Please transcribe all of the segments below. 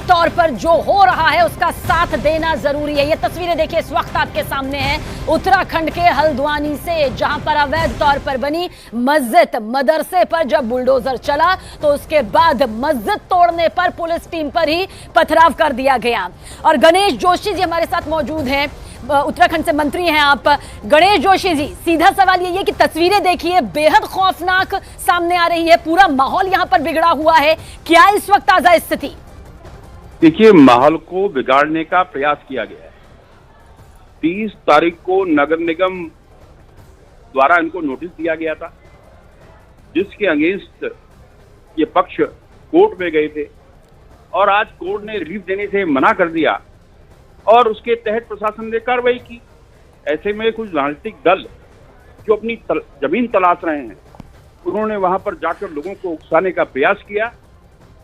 तौर पर जो हो रहा है उसका साथ देना जरूरी है। ये तस्वीरें देखिए इस वक्त आपके सामने हैं उत्तराखंड के हल्द्वानी से, जहां पर अवैध तौर पर बनी मस्जिद मदरसे पर जब बुलडोजर चला तो उसके बाद मस्जिद तोड़ने पर पुलिस टीम पर ही पथराव कर दिया गया। और गणेश जोशी जी हमारे साथ मौजूद हैं, उत्तराखंड से मंत्री हैं आप। गणेश जोशी जी, सीधा सवाल ये है कि तस्वीरें देखिए बेहद खौफनाक सामने आ रही है, पूरा माहौल यहां पर बिगड़ा हुआ है, क्या इस वक्त ताजा स्थिति? देखिए, माहौल को बिगाड़ने का प्रयास किया गया है। 30 तारीख को नगर निगम द्वारा इनको नोटिस दिया गया था, जिसके अगेंस्ट ये पक्ष कोर्ट में गए थे और आज कोर्ट ने रिलीफ देने से मना कर दिया और उसके तहत प्रशासन ने कार्रवाई की। ऐसे में कुछ राजनीतिक दल जो अपनी जमीन तलाश रहे हैं, उन्होंने वहां पर जाकर लोगों को उकसाने का प्रयास किया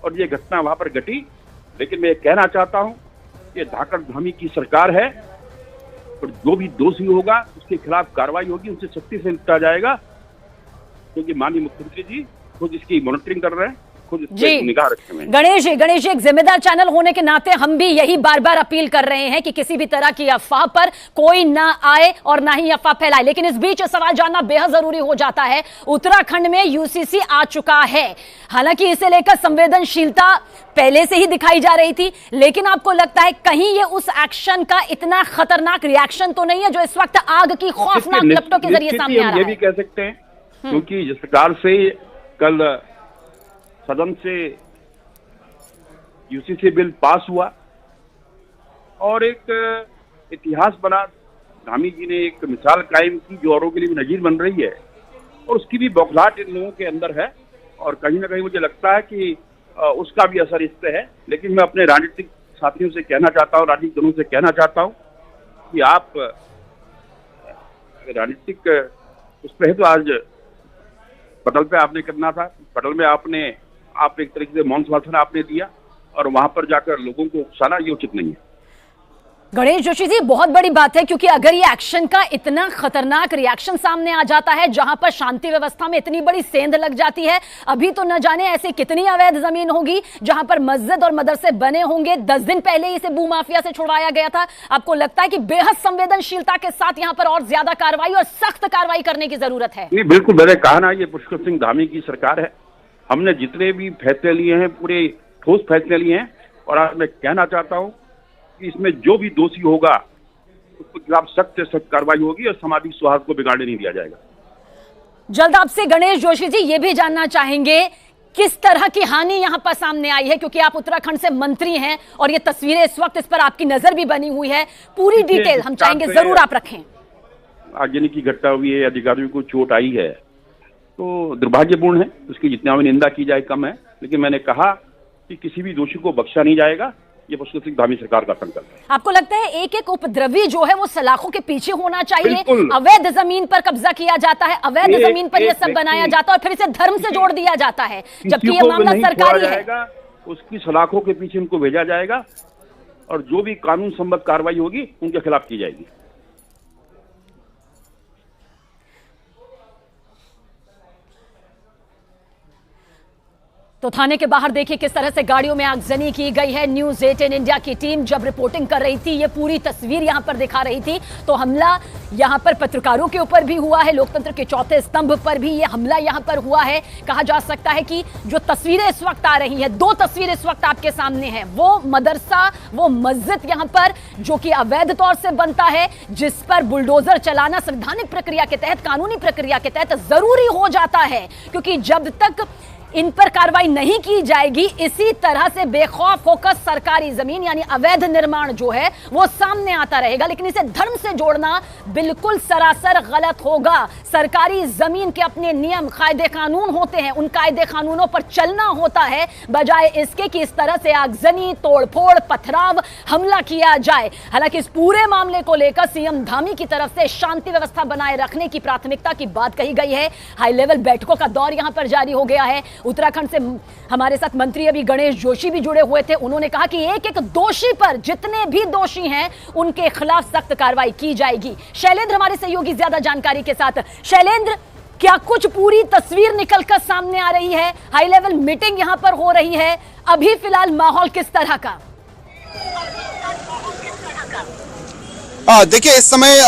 और ये घटना वहां पर घटी। लेकिन मैं कहना चाहता हूं कि धाकड़ धामी की सरकार है और जो भी दोषी होगा उसके खिलाफ कार्रवाई होगी, उनसे सख्ती से निपटा जाएगा, क्योंकि माननीय मुख्यमंत्री जी खुद इसकी मॉनिटरिंग कर रहे हैं, जी निगाह रखे हुए। गणेश जी एक जिम्मेदार चैनल होने के नाते हम भी यही बार बार अपील कर रहे हैं कि किसी भी तरह की अफवाह पर कोई ना आए और ना ही अफवाह फैलाए। लेकिन इस बीच सवाल जानना बेहद जरूरी हो जाता है, उत्तराखंड में यूसीसी आ चुका है, हालांकि इसे लेकर संवेदनशीलता पहले से ही दिखाई जा रही थी, लेकिन आपको लगता है कहीं ये उस एक्शन का इतना खतरनाक रिएक्शन तो नहीं है जो इस वक्त आग की खौफनाक लपटों के जरिए सामने आ रहा है? ये भी कह सकते हैं, क्योंकि जिस प्रकार से कल सदन से यूसीसी बिल पास हुआ और एक इतिहास बना, धामी जी ने एक मिसाल कायम की जो औरों के लिए भी नजीर बन रही है, और उसकी भी बौखलाहट इन लोगों के अंदर है और कहीं ना कहीं मुझे लगता है कि उसका भी असर इस पे है। लेकिन मैं अपने राजनीतिक साथियों से कहना चाहता हूँ, राजनीतिक दलों से कहना चाहता हूँ कि आप राजनीतिक उस पर है तो आज पटल पे आपने करना था, पटल में आप एक तरीके से मौन समर्थन आपने दिया और वहां पर जाकर लोगों को उकसाना ये उचित नहीं है। गणेश जोशी जी, बहुत बड़ी बात है, क्योंकि अगर ये एक्शन का इतना खतरनाक रिएक्शन सामने आ जाता है जहां पर शांति व्यवस्था में इतनी बड़ी सेंध लग जाती है, अभी तो न जाने ऐसी कितनी अवैध जमीन होगी जहां पर मस्जिद और मदरसे बने होंगे। 10 दिन पहले इसे भूमाफिया से छुड़वाया गया था। आपको लगता है कि बेहद संवेदनशीलता के साथ यहां पर और ज्यादा कार्रवाई और सख्त कार्रवाई करने की जरूरत है? नहीं, बिल्कुल, मैंने कहा ना, ये पुष्कर सिंह धामी की सरकार है। हमने जितने भी फैसले लिए हैं पूरे ठोस फैसले लिए हैं और आज मैं कहना चाहता हूं कि इसमें जो भी दोषी होगा उसके खिलाफ सख्त से सख्त कार्रवाई होगी और सामाजिक सौहार्द को बिगाड़ने नहीं दिया जाएगा। जल्द आपसे गणेश जोशी जी ये भी जानना चाहेंगे किस तरह की हानि यहां पर सामने आई है, क्योंकि आप उत्तराखंड से मंत्री हैं और ये तस्वीरें इस वक्त इस पर आपकी नजर भी बनी हुई है, पूरी डिटेल हम चाहेंगे जरूर आप रखें। आगजनी की घटना हुई है, अधिकारियों को चोट आई है तो दुर्भाग्यपूर्ण है, उसकी जितना भी निंदा की जाए कम है। लेकिन मैंने कहा कि किसी भी दोषी को बख्शा नहीं जाएगा, ये पुष्कर सिंह धामी सरकार का संकल्प है। आपको लगता है एक एक उपद्रवी जो है वो सलाखों के पीछे होना चाहिए? अवैध जमीन पर कब्जा किया जाता है, अवैध जमीन पर यह सब बनाया जाता है और फिर इसे धर्म से जोड़ दिया जाता है, जबकि ये मामला सरकारी है। उसकी सलाखों के पीछे उनको भेजा जाएगा और जो भी कानून सम्मत कार्रवाई होगी उनके खिलाफ की जाएगी। तो थाने के बाहर देखिए किस तरह से गाड़ियों में आगजनी की गई है। न्यूज़ 18 इंडिया की टीम जब रिपोर्टिंग कर रही थी, ये पूरी तस्वीर यहां पर दिखा रही थी, तो हमला यहां पर पत्रकारों के ऊपर भी हुआ है, लोकतंत्र के चौथे स्तंभ पर भी ये हमला यहां पर हुआ है। कहा जा सकता है कि जो तस्वीरें इस वक्त आ रही हैं, 2 तस्वीरें इस वक्त आपके सामने हैं, वो मदरसा, वो मस्जिद यहां पर जो कि अवैध तौर से बनता है, जिस पर बुलडोजर चलाना संवैधानिक प्रक्रिया के तहत, कानूनी प्रक्रिया के तहत जरूरी हो जाता है, क्योंकि जब तक इन पर कार्रवाई नहीं की जाएगी, इसी तरह से बेखौफ होकर सरकारी जमीन यानी अवैध निर्माण जो है वो सामने आता रहेगा। लेकिन इसे धर्म से जोड़ना बिल्कुल सरासर गलत होगा। सरकारी जमीन के अपने नियम, कायदे कानून होते हैं, उन कायदे कानूनों पर चलना होता है, बजाय इसके कि इस तरह से आगजनी, तोड़फोड़, पथराव, हमला किया जाए। हालांकि इस पूरे मामले को लेकर सीएम धामी की तरफ से शांति व्यवस्था बनाए रखने की प्राथमिकता की बात कही गई है। हाई लेवल बैठकों का दौर यहां पर जारी हो गया है। उत्तराखंड से हमारे साथ मंत्री अभी गणेश जोशी भी जुड़े हुए थे, उन्होंने कहा कि एक एक दोषी पर, जितने भी दोषी हैं उनके खिलाफ सख्त कार्रवाई की जाएगी। शैलेंद्र हमारे सहयोगी ज्यादा जानकारी के साथ। शैलेंद्र, क्या कुछ पूरी तस्वीर निकलकर सामने आ रही है? हाई लेवल मीटिंग यहां पर हो रही है, अभी फिलहाल माहौल किस तरह का? देखिए, इस समय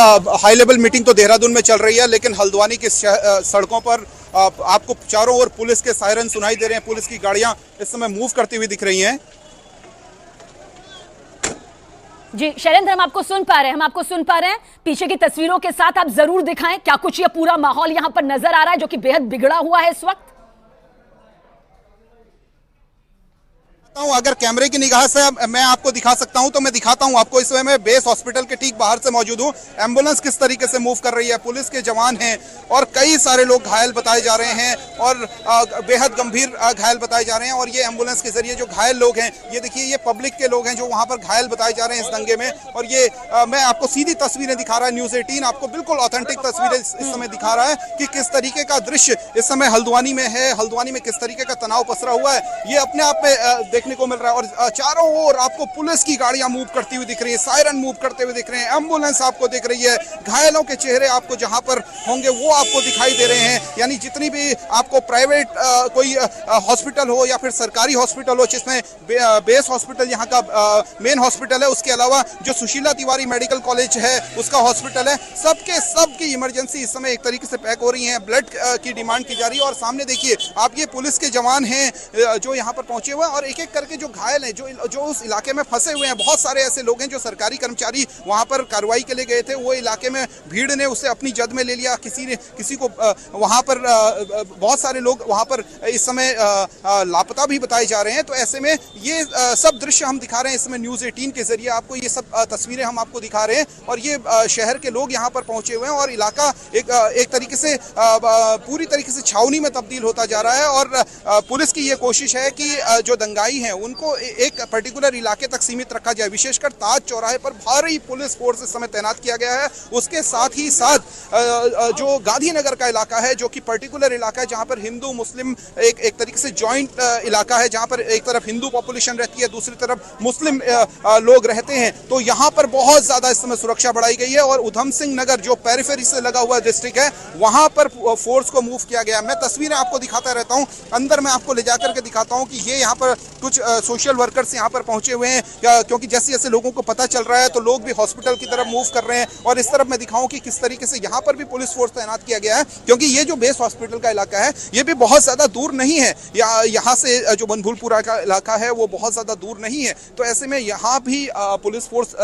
हाई लेवल मीटिंग तो देहरादून में चल रही है, लेकिन हल्द्वानी की सड़कों पर आपको चारों ओर पुलिस के सायरन सुनाई दे रहे हैं। पुलिस की गाड़ियां इस समय मूव करती हुई दिख रही हैं। जी शैलेंद्र, हम आपको सुन पा रहे हैं। पीछे की तस्वीरों के साथ आप जरूर दिखाएं क्या कुछ ये पूरा माहौल यहां पर नजर आ रहा है, जो कि बेहद बिगड़ा हुआ है इस वक्त। अगर कैमरे की निगाह से मैं आपको दिखा सकता हूं तो मैं दिखाता हूं आपको। इस समय मैं बेस हॉस्पिटल के ठीक बाहर से मौजूद हूं। एम्बुलेंस किस तरीके से मूव कर रही है, पुलिस के जवान हैं और कई सारे लोग घायल बताए जा रहे हैं और बेहद गंभीर घायल बताए जा रहे हैं। और ये एम्बुलेंस के जरिए जो घायल लोग हैं, ये देखिए, ये पब्लिक के लोग हैं जो वहां पर घायल बताए जा रहे हैं इस दंगे में। और ये मैं आपको सीधी तस्वीरें दिखा रहा है, न्यूज़ 18 आपको बिल्कुल ऑथेंटिक तस्वीरें इस समय दिखा रहा है कि किस तरीके का दृश्य इस समय हल्द्वानी में है। हल्द्वानी में किस तरीके का तनाव पसरा हुआ है, ये अपने आप में देखने को मिल रहा है। और चारों ओर आपको पुलिस की गाड़ियां मूव करती हुई दिख रही है, सायरन मूव करते हुए दिख रहे हैं, एम्बुलेंस आपको दिख रही है, घायलों के चेहरे आपको जहां पर होंगे वो आपको दिखाई दे रहे हैं। यानी जितनी भी आपको प्राइवेट कोई हॉस्पिटल हो या फिर सरकारी हॉस्पिटल हो, जिसमें बेस हॉस्पिटल यहाँ का मेन हॉस्पिटल है, उसके अलावा जो सुशीला तिवारी मेडिकल कॉलेज है उसका हॉस्पिटल है, सबकी इमरजेंसी इस समय एक तरीके से पैक हो रही है। ब्लड की डिमांड की जा रही है। और सामने देखिए आप, ये पुलिस के जवान हैं जो यहाँ पर पहुंचे हुए हैं और एक एक करके जो घायल हैं, जो उस इलाके में फंसे हुए हैं, बहुत सारे ऐसे लोग हैं जो सरकारी कर्मचारी वहां पर कार्रवाई के लिए गए थे, वो इलाके में भीड़ ने उसे अपनी जद में ले लिया। किसी को वहां पर बहुत सारे लोग वहां पर इस समय लापता भी बताए जा रहे हैं। तो ऐसे में ये सब दृश्य हम दिखा रहे हैं इसमें न्यूज़ 18 के जरिए आपको। ये सब तस्वीरें हम आपको दिखा रहे हैं और ये शहर के लोग यहाँ पर पहुंचे हुए हैं और इलाका एक तरीके से पूरी तरीके से छावनी में तब्दील होता जा रहा है। और पुलिस की ये कोशिश है कि जो दंगाई हैं उनको एक पर्टिकुलर इलाके तक सीमित रखा जाए। विशेषकर ताज चौराहे पर भारी पुलिस फोर्स इस समय तैनात किया गया है। उसके साथ ही साथ जो गांधीनगर का इलाका है, जो कि पर्टिकुलर इलाका है जहां पर हिंदू मुस्लिम एक तरीके से जॉइंट इलाका है, जहां पर एक तरफ हिंदू पॉपुलेशन रहती है, दूसरी तरफ मुस्लिम लोग रहते हैं, तो यहां पर बहुत ज्यादा इस समय सुरक्षा बढ़ाई गई है। और उधम सिंह नगर जो पेरिफेरी से लगा हुआ डिस्ट्रिक्ट है, वहां पर फोर्स को मूव किया गया। मैं तस्वीरें आपको दिखाता रहता हूं, अंदर मैं आपको ले जाकर के दिखाता हूं कि ये यहाँ पर कुछ सोशल वर्कर्स यहाँ पर पहुंचे हुए हैं, क्योंकि जैसे जैसे लोगों को पता चल रहा है तो लोग भी हॉस्पिटल की तरफ मूव कर रहे हैं। और इस तरफ मैं दिखाऊं कि किस तरीके से यहाँ पर भी पुलिस फोर्स तैनात किया गया है, क्योंकि ये जो बेस हॉस्पिटल का इलाका है ये भी बहुत ज्यादा दूर नहीं है। यहाँ से जो बनभूलपुरा का इलाका है वो बहुत ज्यादा दूर नहीं है। तो ऐसे में यहाँ भी पुलिस फोर्स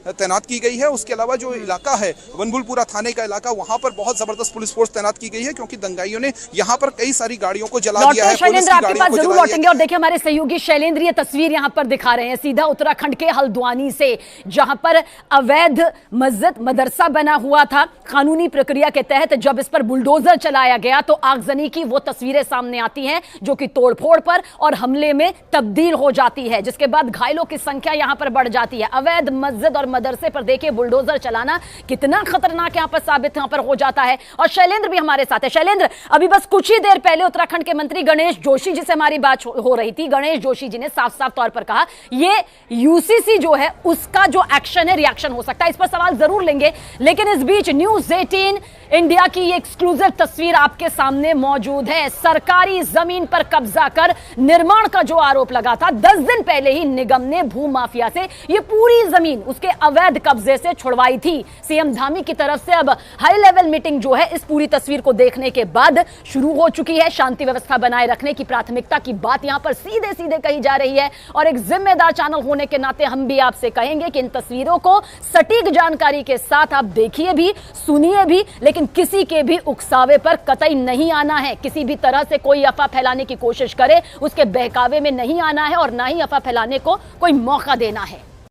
तैनात की गई है। उसके अलावा जो इलाका है बनभूलपुरा थाने का इलाका, वहाँ पर बहुत जबरदस्त पुलिस फोर्स तैनात की गई है, क्योंकि दंगाइयों ने यहाँ पर कई सारी गाड़ियों को जला दिया है। शैलेंद्र, आपके पास जरूर लौटेंगे। और देखिए हमारे सहयोगी शैलेंद्र ये तस्वीर यहाँ पर दिखा रहे हैं सीधा उत्तराखंड के हल्द्वानी से, जहां पर अवैध मस्जिद मदरसा बना हुआ था। कानूनी प्रक्रिया के तहत जब इस पर बुलडोजर चलाया गया तो आगजनी की वो तस्वीरें सामने आती हैं, जो कि तोड़फोड़ पर और हमले में तब्दील हो जाती है, जिसके बाद घायलों की संख्या यहां पर बढ़ जाती है। अवैध मस्जिद और मदरसे पर देखिए बुलडोजर चलाना कितना खतरनाक यहां पर साबित यहां पर हो जाता है। और शैलेंद्र भी हमारे साथ है। शैलेंद्र, अभी बस कुछ ही देर पहले उत्तराखंड के मंत्री गणेश जोशी जी से हमारी बात हो रही थी। गणेश जोशी जी ने साफ साफ तौर पर कहा ये यूसीसी जो है उसका जो एक्शन है, रिएक्शन हो सकता है। इस पर सवाल जरूर लेंगे, लेकिन इस बीच न्यूज़ 18 इंडिया की ये एक्सक्लूसिव तस्वीर आपके सामने मौजूद है। सरकारी जमीन पर कब्जा कर निर्माण का जो आरोप लगा था, 10 दिन पहले ही निगम ने भू माफिया से ये पूरी जमीन उसके अवैध कब्जे से छुड़वाई थी। सीएम धामी की तरफ से अब हाई लेवल मीटिंग जो है इस पूरी तस्वीर को देखने के बाद शुरू हो चुकी है। शांति व्यवस्था बनाए रखने की प्राथमिकता की बात यहां पर सीधे सीधे कही जा रही है। और एक जिम्मेदार चैनल होने के नाते हम भी आपसे कहेंगे कि इन तस्वीरों को सटीक जानकारी के साथ आप देखिए भी, सुनिए भी, लेकिन किसी के भी उकसावे पर कतई नहीं आना है। किसी भी तरह से कोई अफवाह फैलाने की कोशिश करे उसके बहकावे में नहीं आना है और ना ही अफवाह फैलाने को कोई मौका देना है।